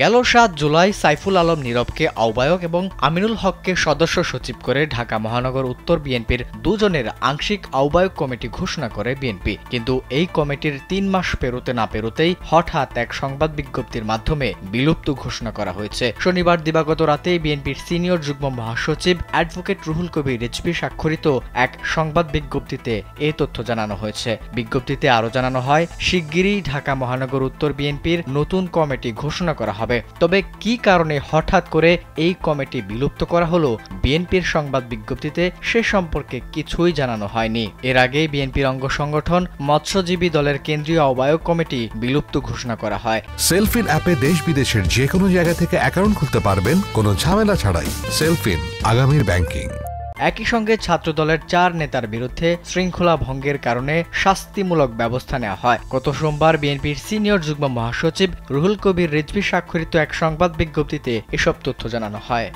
গেল ৭ জুলাই সাইফুল আলম নীরবকে আহ্বায়ক এবং আমিনুল হককে সদস্য সচিব করে ঢাকা মহানগর উত্তর বিএনপির দুজনের আংশিক আহ্বায়ক কমিটি ঘোষণা করে বিএনপি। কিন্তু এই কমিটির ৩ মাস পেরোতে না পেরোতেই হঠাৎ এক সংবাদ বিজ্ঞপ্তির মাধ্যমে বিলুপ্ত ঘোষণা করা হয়েছে। শনিবার দিবাগত রাতেই বিএনপির সিনিয়র যুগ্ম মহাসচিব অ্যাডভোকেট রুহুল কবির রিজভী স্বাক্ষরিত এক সংবাদ বিজ্ঞপ্তিতে এ তথ্য জানানো হয়েছে। বিজ্ঞপ্তিতে আরও জানানো হয়, শিগগিরই ঢাকা মহানগর উত্তর বিএনপির নতুন কমিটি ঘোষণা করা হবে। তবে কি কারণে হঠাৎ করে এই কমিটি বিলুপ্ত করা হলো বিএনপির সংবাদ বিজ্ঞপ্তিতে সে সম্পর্কে কিছুই জানানো হয়নি। এর আগে বিএনপির অঙ্গ সংগঠন মৎস্যজীবী দলের কেন্দ্রীয় আহ্বায়ক কমিটি বিলুপ্ত ঘোষণা করা হয়। সেলফিন অ্যাপে দেশ বিদেশের যে কোনো জায়গা থেকে অ্যাকাউন্ট খুলতে পারবেন কোনো ঝামেলা ছাড়াই। সেলফিন, আগামীর ব্যাংকিং। একই সঙ্গে ছাত্রদলের ৪ নেতার বিরুদ্ধে শৃঙ্খলা ভঙ্গের কারণে শাস্তিমূলক ব্যবস্থা নেওয়া হয়। গত সোমবার বিএনপির সিনিয়র যুগ্ম মহাসচিব রুহুল কবির রিজভী স্বাক্ষরিত এক সংবাদ বিজ্ঞপ্তিতে এসব তথ্য জানানো হয়।